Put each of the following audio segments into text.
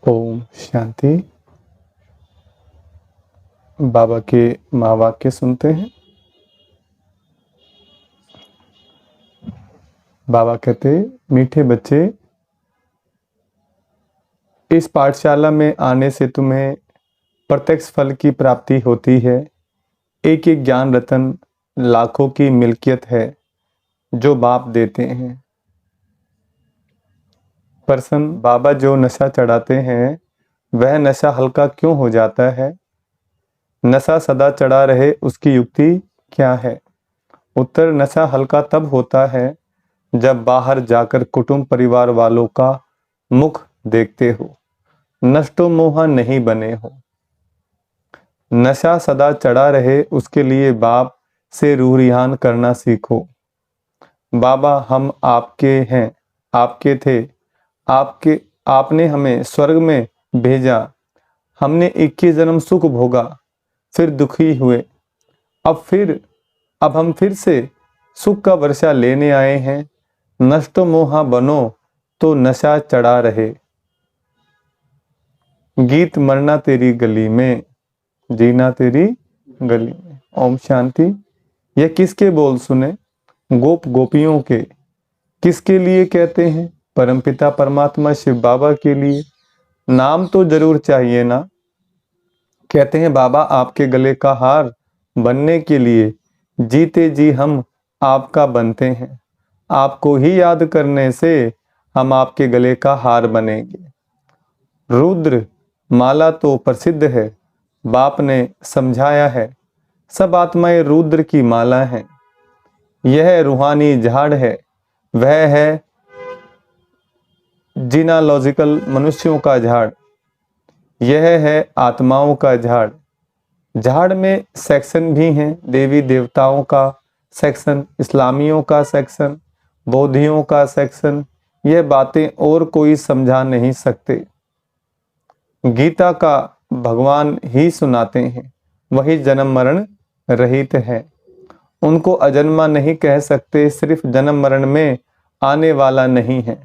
ओम शांति। बाबा के महावाक्य सुनते हैं। बाबा कहते, मीठे बच्चे, इस पाठशाला में आने से तुम्हें प्रत्यक्ष फल की प्राप्ति होती है। एक एक ज्ञान रतन लाखों की मिल्कियत है जो बाप देते हैं। पर्सन बाबा जो नशा चढ़ाते हैं वह नशा हल्का क्यों हो जाता है? नशा सदा चढ़ा रहे उसकी युक्ति क्या है? उत्तर, नशा हल्का तब होता है जब बाहर जाकर कुटुंब परिवार वालों का मुख देखते हो, नष्टो मोहा नहीं बने हो। नशा सदा चढ़ा रहे उसके लिए बाप से रूह रिहान करना सीखो। बाबा हम आपके हैं, आपके थे, आपने हमें स्वर्ग में भेजा। हमने 21 जन्म सुख भोगा, फिर दुखी हुए। अब हम फिर से सुख का वर्षा लेने आए हैं। नष्ट मोहा बनो तो नशा चढ़ा रहे। गीत मरना तेरी गली में, जीना तेरी गली में। ओम शांति। यह किसके बोल सुने? गोप गोपियों के। किसके लिए कहते हैं? परमपिता परमात्मा शिव बाबा के लिए। नाम तो जरूर चाहिए ना। कहते हैं बाबा आपके गले का हार बनने के लिए जीते जी हम आपका बनते हैं। आपको ही याद करने से हम आपके गले का हार बनेंगे। रुद्र माला तो प्रसिद्ध है, बाप ने समझाया है। सब आत्माएं रुद्र की माला हैं। यह रूहानी झाड़ है, वह है जीनालॉजिकल मनुष्यों का झाड़। यह है आत्माओं का झाड़। झाड़ में सेक्शन भी हैं, देवी देवताओं का सेक्शन, इस्लामियों का सेक्शन, बौद्धियों का सेक्शन। यह बातें और कोई समझा नहीं सकते। गीता का भगवान ही सुनाते हैं, वही जन्म मरण रहित है। उनको अजन्मा नहीं कह सकते, सिर्फ जन्म मरण में आने वाला नहीं है।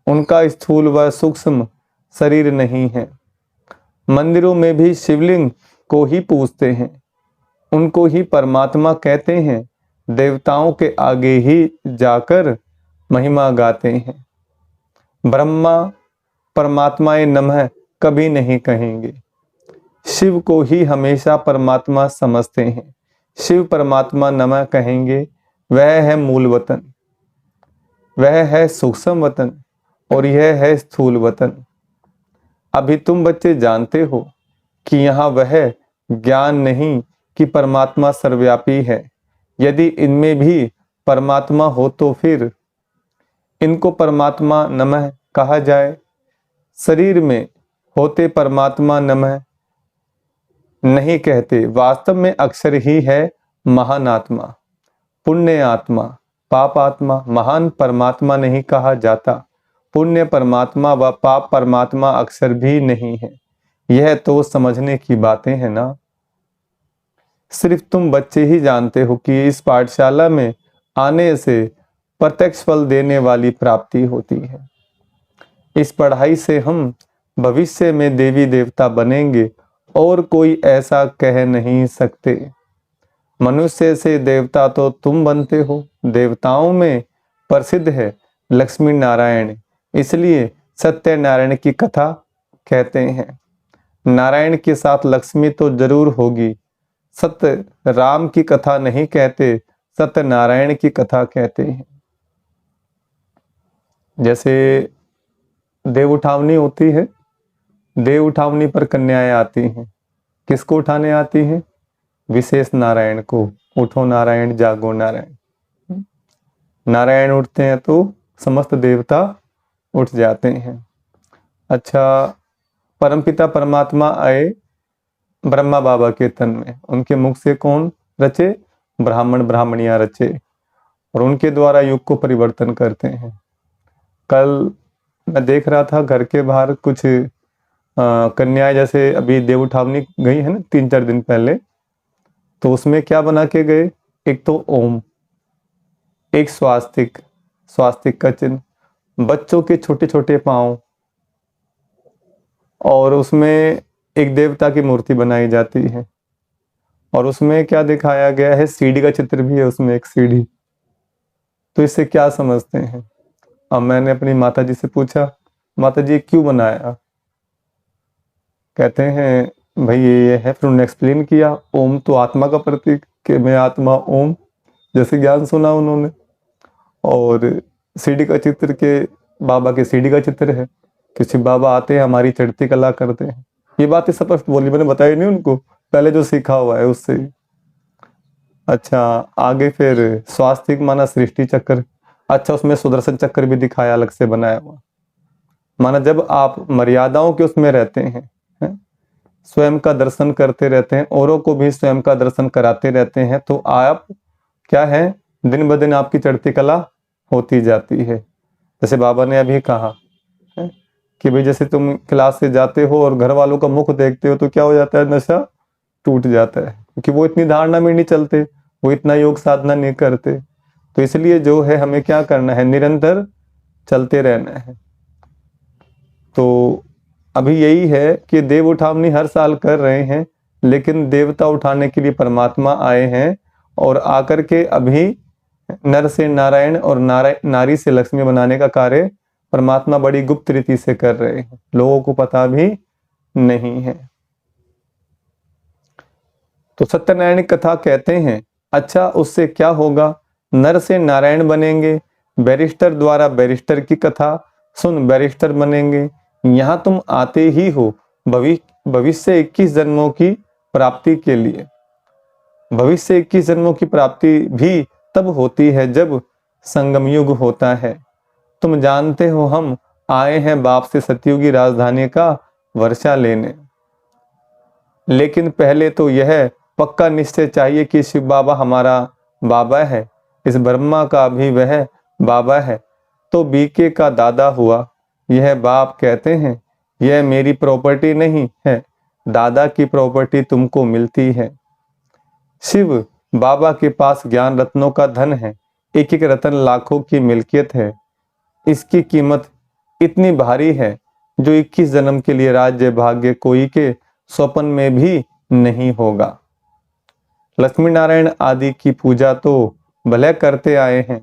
उनका स्थूल व सूक्ष्म शरीर नहीं है। मंदिरों में भी शिवलिंग को ही पूजते हैं, उनको ही परमात्मा कहते हैं। देवताओं के आगे ही जाकर महिमा गाते हैं। ब्रह्मा परमात्माए नमः कभी नहीं कहेंगे। शिव को ही हमेशा परमात्मा समझते हैं। शिव परमात्मा नमः कहेंगे। वह है मूल वतन, वह है सूक्ष्म वतन और यह है स्थूल वतन। अभी तुम बच्चे जानते हो कि यहाँ वह ज्ञान नहीं कि परमात्मा सर्वव्यापी है। यदि इनमें भी परमात्मा हो तो फिर इनको परमात्मा नमः कहा जाए। शरीर में होते परमात्मा नमः नहीं कहते, वास्तव में अक्षर ही है महान आत्मा, पुण्य आत्मा, पाप आत्मा। महान परमात्मा नहीं कहा जाता, पुण्य परमात्मा व पाप परमात्मा अक्षर भी नहीं है। यह तो समझने की बातें हैं ना। सिर्फ तुम बच्चे ही जानते हो कि इस पाठशाला में आने से प्रत्यक्ष फल देने वाली प्राप्ति होती है। इस पढ़ाई से हम भविष्य में देवी देवता बनेंगे और कोई ऐसा कह नहीं सकते। मनुष्य से देवता तो तुम बनते हो। देवताओं में प्रसिद्ध है लक्ष्मी नारायण, इसलिए सत्यनारायण की कथा कहते हैं। नारायण के साथ लक्ष्मी तो जरूर होगी। सत्य राम की कथा नहीं कहते, सत्यनारायण की कथा कहते हैं। जैसे देव उठावनी होती है, देव उठावनी पर कन्याएं आती हैं। किसको उठाने आती हैं? विशेष नारायण को। उठो नारायण, जागो नारायण। नारायण उठते हैं तो समस्त देवता उठ जाते हैं। अच्छा, परमपिता परमात्मा आए ब्रह्मा बाबा के तन में। उनके मुख से कौन रचे? ब्राह्मण ब्राह्मणियां रचे और उनके द्वारा युग को परिवर्तन करते हैं। कल मैं देख रहा था घर के बाहर कुछ कन्याएं, जैसे अभी देव उठावनी गई है ना 3-4 दिन पहले, तो उसमें क्या बना के गए? एक तो ओम, एक स्वास्तिक, स्वास्तिक का चिन्ह, बच्चों के छोटे छोटे पांव, और उसमें एक देवता की मूर्ति बनाई जाती है और उसमें क्या दिखाया गया है, सीढ़ी का चित्र भी है उसमें, एक सीढ़ी। तो इससे क्या समझते हैं? अब मैंने अपनी माता जी से पूछा, माता जी क्यों बनाया? कहते हैं भाई ये है। फिर उन्होंने एक्सप्लेन किया, ओम तो आत्मा का प्रतीक, कि मैं आत्मा ओम, जैसे ज्ञान सुना उन्होंने। और सीढ़ी का चित्र के बाबा के सीढ़ी का चित्र है, किसी बाबा आते हैं हमारी चढ़ती कला करते हैं। ये बातें स्पष्ट बोली, मैंने बताई नहीं उनको, पहले जो सीखा हुआ है उससे। अच्छा, आगे फिर स्वास्तिक माना सृष्टि चक्र। अच्छा, उसमें सुदर्शन चक्र भी दिखाया अलग से बनाया हुआ। माना जब आप मर्यादाओं के उसमें रहते हैं, स्वयं का दर्शन करते रहते हैं, औरों को भी स्वयं का दर्शन कराते रहते हैं, तो आप क्या है, दिन ब दिन आपकी चढ़ती कला होती जाती है। जैसे बाबा ने अभी कहा है कि भाई जैसे तुम क्लास से जाते हो और घर वालों का मुख देखते हो तो क्या हो जाता है, नशा टूट जाता है, क्योंकि वो इतनी धारणा में नहीं चलते, वो इतना योग साधना नहीं करते। तो इसलिए जो है हमें क्या करना है, निरंतर चलते रहना है। तो अभी यही है कि देव उठावनी हर साल कर रहे हैं, लेकिन देवता उठाने के लिए परमात्मा आए हैं और आकर के अभी नर से नारायण और नारी से लक्ष्मी बनाने का कार्य परमात्मा बड़ी गुप्त रीति से कर रहे हैं, लोगों को पता भी नहीं है। तो सत्यनारायण कथा कहते हैं, अच्छा उससे क्या होगा, नर से नारायण बनेंगे, बैरिस्टर द्वारा बैरिस्टर की कथा सुन बैरिस्टर बनेंगे। यहाँ तुम आते ही हो भविष्य 21 जन्मों की प्राप्ति के लिए। भविष्य 21 जन्मों की प्राप्ति भी तब होती है जब संगम युग होता है। तुम जानते हो हम आए हैं बाप से सतयुगी राजधानी का वर्षा लेने, लेकिन पहले तो यह पक्का निश्चय चाहिए कि शिव बाबा हमारा बाबा है, इस ब्रह्मा का भी वह बाबा है, तो बीके का दादा हुआ। यह बाप कहते हैं यह मेरी प्रॉपर्टी नहीं है, दादा की प्रॉपर्टी तुमको मिलती है। शिव बाबा के पास ज्ञान रत्नों का धन है, एक एक रत्न लाखों की मिल्कियत है। इसकी कीमत इतनी भारी है जो 21 जन्म के लिए राज्य भाग्य कोई के स्वप्न में भी नहीं होगा। लक्ष्मी नारायण आदि की पूजा तो भले करते आए हैं,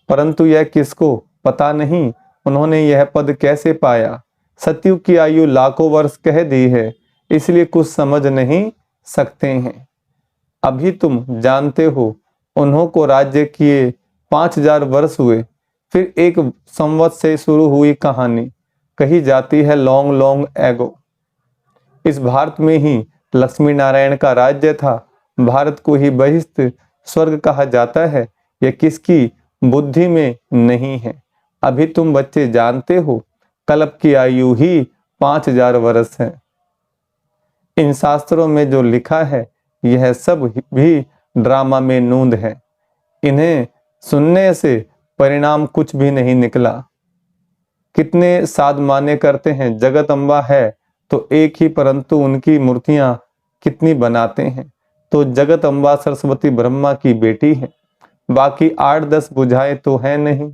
परंतु यह किसको पता नहीं उन्होंने यह पद कैसे पाया। सतयुग की आयु लाखों वर्ष कह दी है, इसलिए कुछ समझ नहीं सकते हैं। अभी तुम जानते हो उन्हों को राज्य किए 5000 वर्ष हुए। फिर एक संवत से शुरू हुई कहानी कही जाती है लॉन्ग लॉन्ग एगो। इस भारत में ही लक्ष्मी नारायण का राज्य था। भारत को ही बहिष्ठ स्वर्ग कहा जाता है, यह किसकी बुद्धि में नहीं है। अभी तुम बच्चे जानते हो कल्प की आयु ही 5000 वर्ष है। इन शास्त्रों में जो लिखा है यह सब भी ड्रामा में नूंद है। इन्हें सुनने से परिणाम कुछ भी नहीं निकला। कितने साध माने करते हैं जगत अम्बा है तो एक ही, परंतु उनकी मूर्तियां कितनी बनाते हैं। तो जगत अम्बा सरस्वती ब्रह्मा की बेटी है, बाकी 8-10 बुझाएं तो है नहीं।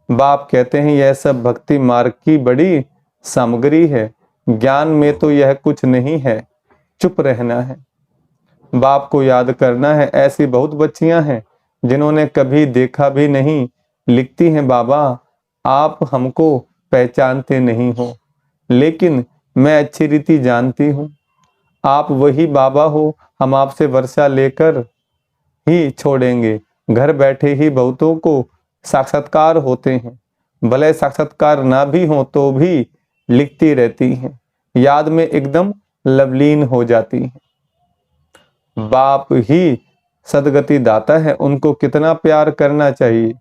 बाप कहते हैं यह सब भक्ति मार्ग की बड़ी सामग्री है, ज्ञान में तो यह कुछ नहीं है, चुप रहना है, बाप को याद करना है। ऐसी बहुत बच्चियां हैं जिन्होंने कभी देखा भी नहीं, लिखती हैं बाबा आप हमको पहचानते नहीं हो, लेकिन मैं अच्छी रीति जानती हूँ आप वही बाबा हो। हम आपसे वर्षा लेकर ही छोड़ेंगे। घर बैठे ही बहुतों को साक्षात्कार होते हैं, भले साक्षात्कार ना भी हो तो भी लिखती रहती हैं, याद में एकदम लवलीन हो जाती हैं। बाप ही सदगति दाता है, उनको कितना प्यार करना चाहिए।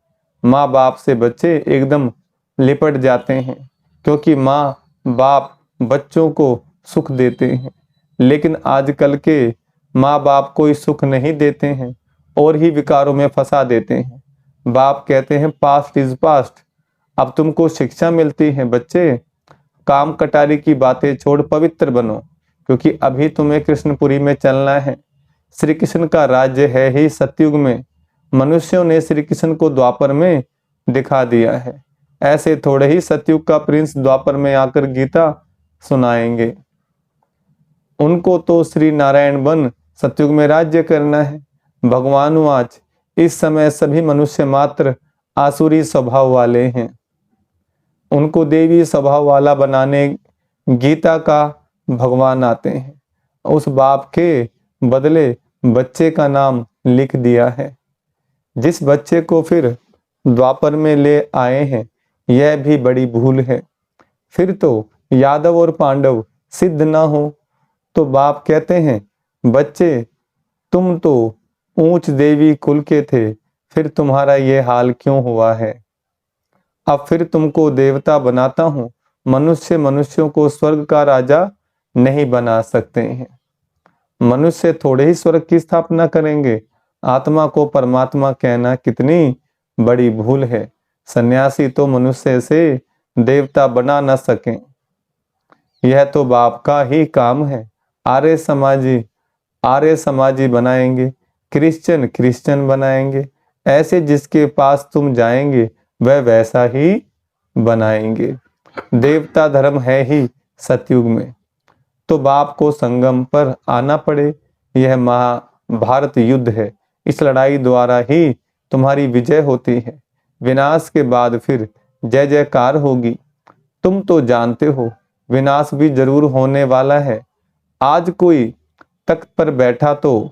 माँ बाप से बच्चे एकदम लिपट जाते हैं, क्योंकि माँ बाप बच्चों को सुख देते हैं, लेकिन आजकल के माँ बाप कोई सुख नहीं देते हैं और ही विकारों में फंसा देते हैं। बाप कहते हैं पास्ट इज पास्ट। अब तुमको शिक्षा मिलती है बच्चे, काम कटारी की बातें छोड़ पवित्र बनो, क्योंकि अभी तुम्हें कृष्णपुरी में चलना है। श्री कृष्ण का राज्य है ही सतयुग में, मनुष्यों ने श्री कृष्ण को द्वापर में दिखा दिया है। ऐसे थोड़े ही सतयुग का प्रिंस द्वापर में आकर गीता सुनाएंगे। उनको तो श्री नारायण बन सतयुग में राज्य करना है। भगवान वाच, इस समय सभी मनुष्य मात्र आसुरी स्वभाव वाले हैं। उनको देवी स्वभाव वाला बनाने गीता का भगवान आते हैं। उस बाप के बदले बच्चे का नाम लिख दिया है। जिस बच्चे को फिर द्वापर में ले आए हैं, यह भी बड़ी भूल है। फिर तो यादव और पांडव सिद्ध ना हो तो बाप कहते हैं, बच्चे तुम तो ऊंच देवी कुल के थे, फिर तुम्हारा ये हाल क्यों हुआ है। अब फिर तुमको देवता बनाता हूं, मनुष्य मनुष्यों को स्वर्ग का राजा नहीं बना सकते हैं। मनुष्य थोड़े ही स्वर्ग की स्थापना करेंगे। आत्मा को परमात्मा कहना कितनी बड़ी भूल है। सन्यासी तो मनुष्य से देवता बना न सके। यह तो बाप का ही काम है। आर्य समाजी बनाएंगे, क्रिश्चियन बनाएंगे। ऐसे जिसके पास तुम जाएंगे वह वैसा ही बनाएंगे। देवता धर्म है ही सतयुग में, तो बाप को संगम पर आना पड़े। यह महाभारत युद्ध है। इस लड़ाई द्वारा ही तुम्हारी विजय होती है। विनाश के बाद फिर जय जयकार होगी। तुम तो जानते हो विनाश भी जरूर होने वाला है। आज कोई तख्त पर बैठा तो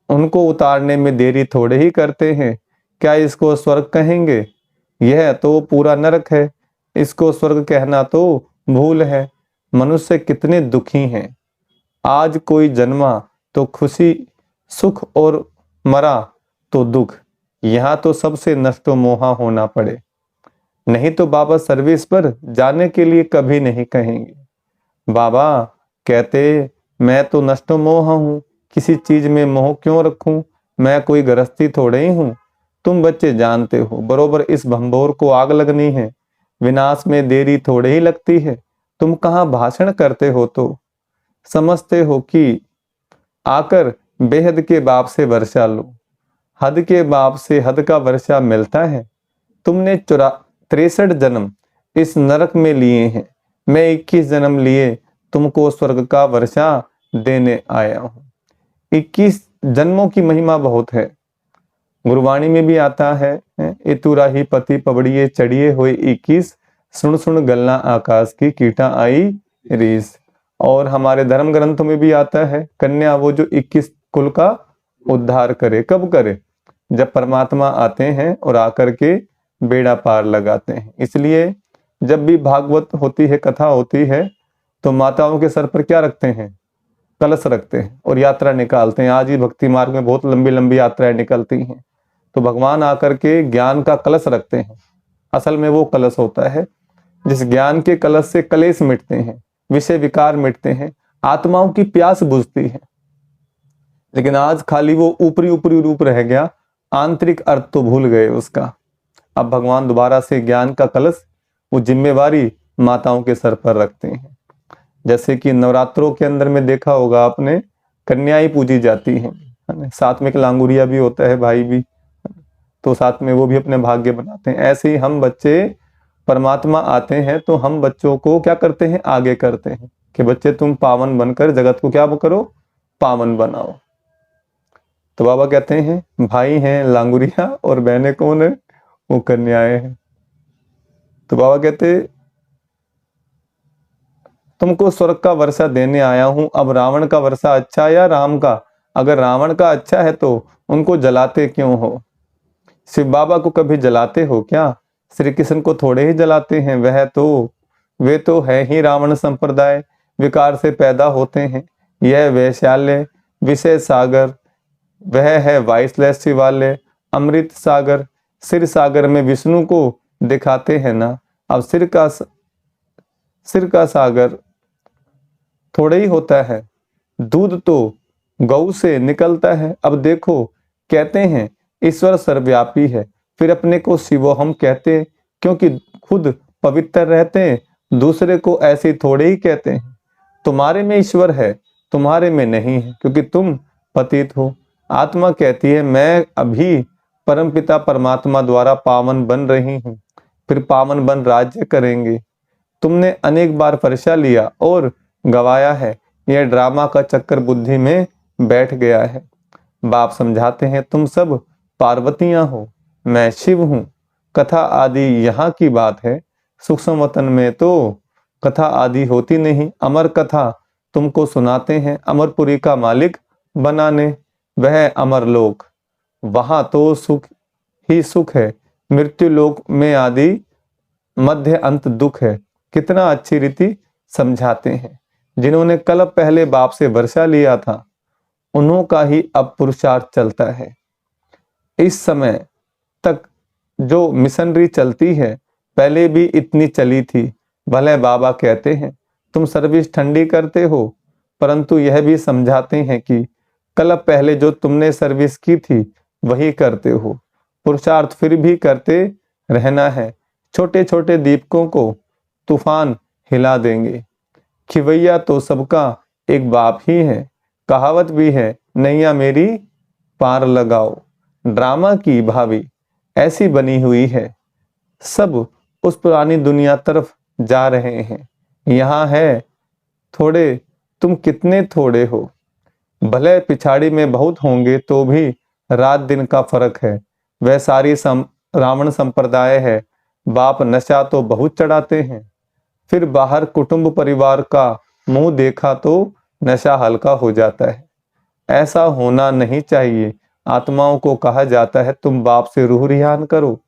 उनको उतारने में देरी थोड़े ही करते हैं। क्या इसको स्वर्ग कहेंगे? यह तो पूरा नरक है। इसको स्वर्ग कहना तो भूल है। मनुष्य कितने दुखी हैं। आज कोई जन्मा तो खुशी सुख और मरा तो दुख। यहाँ तो सबसे नष्टो मोहा होना पड़े। नहीं तो बाबा सर्विस पर जाने के लिए कभी नहीं कहेंगे। बाबा कहते, मैं तो नष्टो मोहा हूँ, किसी चीज में मोह क्यों रखूं। मैं कोई गृहस्थी थोड़े ही हूँ। तुम बच्चे जानते हो बरोबर इस भंबोर को आग लगनी है। विनाश में देरी थोड़े ही लगती है। तुम कहाँ भाषण करते हो तो समझते हो कि आकर बेहद के बाप से वर्षा लो। हद के बाप से हद का वर्षा मिलता है। तुमने 63 जन्म इस नरक में लिए हैं। मैं 21 जन्म लिए तुमको स्वर्ग का वर्षा देने आया हूँ। 21 जन्मों की महिमा बहुत है। गुरबाणी में भी आता है, इतुरा ही पति पबड़िए चढ़िए हुए 21, सुन सुन गलना आकाश की कीटा आई रीस। और हमारे धर्म ग्रंथों में भी आता है, कन्या वो जो 21 कुल का उद्धार करे। कब करे? जब परमात्मा आते हैं और आकर के बेड़ा पार लगाते हैं। इसलिए जब भी भागवत होती है, कथा होती है, तो माताओं के सर पर क्या रखते हैं? कलश रखते हैं और यात्रा निकालते हैं। आज ही भक्ति मार्ग में बहुत लंबी लंबी यात्राएं निकलती हैं, तो भगवान आकर के ज्ञान का कलश रखते हैं। असल में वो कलश होता है जिस ज्ञान के कलश से कलेश मिटते हैं, विषय विकार मिटते हैं, आत्माओं की प्यास बुझती है। लेकिन आज खाली वो ऊपरी ऊपरी रूप रह गया, आंतरिक अर्थ तो भूल गए उसका। अब भगवान दोबारा से ज्ञान का कलश, वो जिम्मेवारी माताओं के सर पर रखते हैं। जैसे कि नवरात्रों के अंदर में देखा होगा आपने, कन्याएं पूजी जाती हैं, साथ में एक लांगुरिया भी होता है, भाई भी, तो साथ में वो भी अपने भाग्य बनाते हैं। ऐसे ही हम बच्चे, परमात्मा आते हैं तो हम बच्चों को क्या करते हैं? आगे करते हैं कि बच्चे तुम पावन बनकर जगत को क्या करो? पावन बनाओ। तो बाबा कहते हैं भाई हैं लांगुरिया और बहनें कौन है? वो कन्याएं हैं। तो बाबा कहते तुमको स्वर्ग का वर्षा देने आया हूं। अब रावण का वर्षा अच्छा या राम का? अगर रावण का अच्छा है तो उनको जलाते क्यों हो? शिव बाबा को कभी जलाते हो क्या? श्री कृष्ण को थोड़े ही जलाते हैं। वे तो है ही रावण संप्रदाय, विकार से पैदा होते हैं। यह वैशाल्य विषय सागर, वह है वाइसलेस शिवालय अमृत सागर। सिर सागर में विष्णु को दिखाते हैं ना। अब सिर का सागर थोड़े ही होता है। दूध तो गौ से निकलता है। अब देखो, कहते हैं ईश्वर सर्वव्यापी है, फिर अपने को शिवोहम कहते, क्योंकि खुद पवित्र रहते, दूसरे को ऐसे थोड़े ही कहते हैं। तुम्हारे में ईश्वर है, तुम्हारे में नहीं है, क्योंकि तुम पतित हो। आत्मा कहती है मैं अभी परमपिता परमात्मा द्वारा पावन बन रही हूँ, फिर पावन बन राज्य करेंगे। तुमने अनेक बार परीक्षा लिया और गवाया है। यह ड्रामा का चक्कर बुद्धि में बैठ गया है। बाप समझाते हैं, तुम सब पार्वतियां हो, मैं शिव हूँ। कथा आदि यहाँ की बात है। सूक्ष्म वतन में तो कथा आदि होती नहीं। अमर कथा तुमको सुनाते हैं। अमरपुरी का मालिक बनाने, वह अमर लोक, वहां तो सुख ही सुख है। मृत्यु लोक में आदि मध्य अंत दुख है। कितना अच्छी रीति समझाते हैं। जिन्होंने कल पहले बाप से वर्षा लिया था, उन्हों का ही अब पुरुषार्थ चलता है। इस समय तक जो मिशनरी चलती है, पहले भी इतनी चली थी। भले बाबा कहते हैं तुम सर्विस ठंडी करते हो, परंतु यह भी समझाते हैं कि कल पहले जो तुमने सर्विस की थी वही करते हो। पुरुषार्थ फिर भी करते रहना है। छोटे छोटे दीपकों को तूफान हिला देंगे। खिवैया तो सबका एक बाप ही है। कहावत भी है, नैया मेरी पार लगाओ। ड्रामा की भावी ऐसी बनी हुई है, सब उस पुरानी दुनिया तरफ जा रहे हैं। यहाँ है थोड़े, तुम कितने थोड़े हो। भले पिछाड़ी में बहुत होंगे तो भी रात दिन का फर्क है। वह सारी रावण संप्रदाय है। बाप नशा तो बहुत चढ़ाते हैं, फिर बाहर कुटुंब परिवार का मुंह देखा तो नशा हल्का हो जाता है। ऐसा होना नहीं चाहिए। आत्माओं को कहा जाता है तुम बाप से रूह रिहान करो।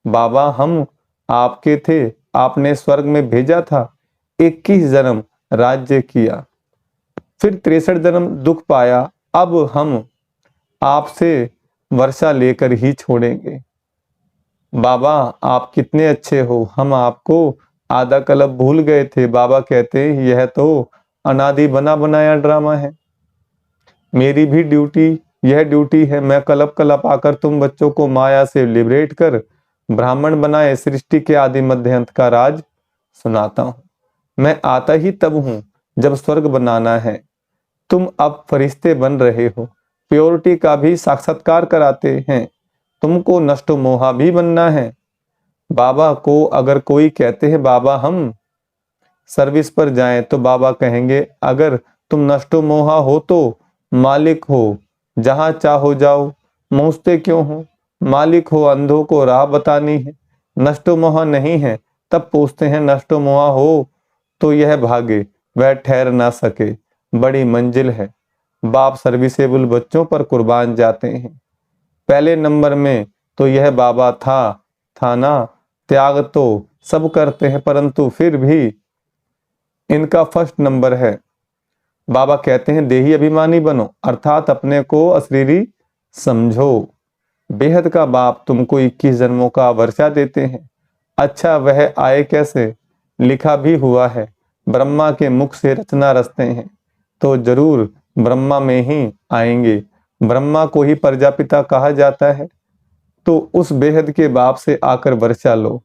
बाबा हम आपके थे, आपने स्वर्ग में भेजा था। 21 जन्म राज्य किया, फिर 63 जन्म दुख पाया। अब हम आपसे वर्षा लेकर ही छोड़ेंगे। बाबा आप कितने अच्छे हो, हम आपको आधा कल्प भूल गए थे। बाबा कहते हैं यह तो अनादि बना बनाया ड्रामा है। मेरी भी यह ड्यूटी है। मैं कल्प कल्प आकर तुम बच्चों को माया से लिबरेट कर ब्राह्मण बनाए सृष्टि के आदि मध्य अंत का राज सुनाता हूँ। मैं आता ही तब हूँ जब स्वर्ग बनाना है। तुम अब फरिश्ते बन रहे हो, प्योरिटी का भी साक्षात्कार कराते हैं। तुमको नष्ट मोहा भी बनना है। बाबा को अगर कोई कहते हैं बाबा हम सर्विस पर जाएं, तो बाबा कहेंगे अगर तुम नष्ट मोहा हो तो मालिक हो, जहां चाहो जाओ, मूझते क्यों हो। मालिक हो, अंधों को राह बतानी है। नष्ट मोहा नहीं है, तब पूछते हैं नष्ट मोहा हो तो यह भागे, वह ठहर ना सके, बड़ी मंजिल है। बाप सर्विसेबल बच्चों पर कुर्बान जाते हैं। पहले नंबर में तो यह बाबा था ना। त्याग तो सब करते हैं, परंतु फिर भी इनका फर्स्ट नंबर है। बाबा कहते हैं देही अभिमानी बनो, अर्थात अपने को अशरीरी समझो। बेहद का बाप तुमको 21 जन्मों का वर्षा देते हैं। अच्छा वह आए कैसे, लिखा भी हुआ है। ब्रह्मा के मुख से रचना रचते हैं तो जरूर ब्रह्मा में ही आएंगे। ब्रह्मा को ही प्रजापिता कहा जाता है, तो उस बेहद के बाप से आकर वर्षा लो।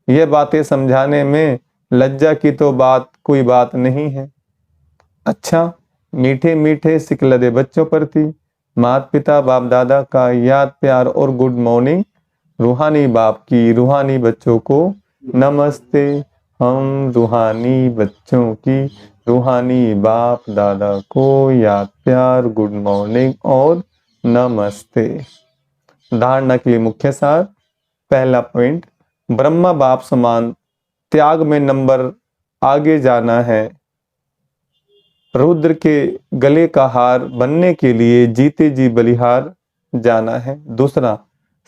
यह बातें समझाने में लज्जा की तो कोई बात नहीं है। अच्छा मीठे मीठे सिकलदे बच्चों प्रति माता पिता बाप दादा का याद प्यार और गुड मॉर्निंग। रूहानी बाप की रूहानी बच्चों को नमस्ते। हम रूहानी बच्चों की रूहानी बाप दादा को याद प्यार गुड मॉर्निंग और नमस्ते। धारणा के लिए मुख्य सार। पहला पॉइंट, ब्रह्मा बाप समान त्याग में नंबर आगे जाना है। रुद्र के गले का हार बनने के लिए जीते जी बलिहार जाना है। दूसरा,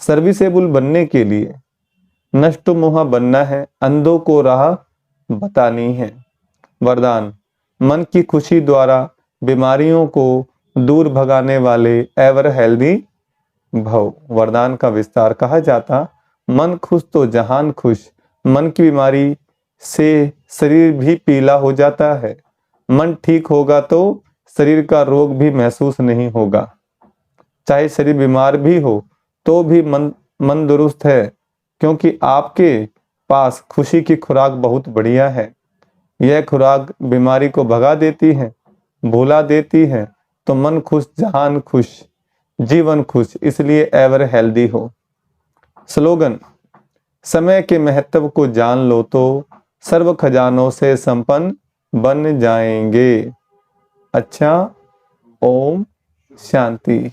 सर्विसेबल बनने के लिए नष्ट मोहा बनना है, अंधों को राह बतानी है। वरदान, मन की खुशी द्वारा बीमारियों को दूर भगाने वाले एवर हेल्दी भव। वरदान का विस्तार कहा जाता, मन खुश तो जहान खुश। मन की बीमारी से शरीर भी पीला हो जाता है। मन ठीक होगा तो शरीर का रोग भी महसूस नहीं होगा। चाहे शरीर बीमार भी हो तो भी मन दुरुस्त है, क्योंकि आपके पास खुशी की खुराक बहुत बढ़िया है। यह खुराक बीमारी को भगा देती है, भुला देती है। तो मन खुश जहान खुश, जीवन खुश, इसलिए एवर हेल्दी हो। स्लोगन, समय के महत्व को जान लो तो सर्व खजानों से संपन्न बन जाएंगे। अच्छा, ओम शांति।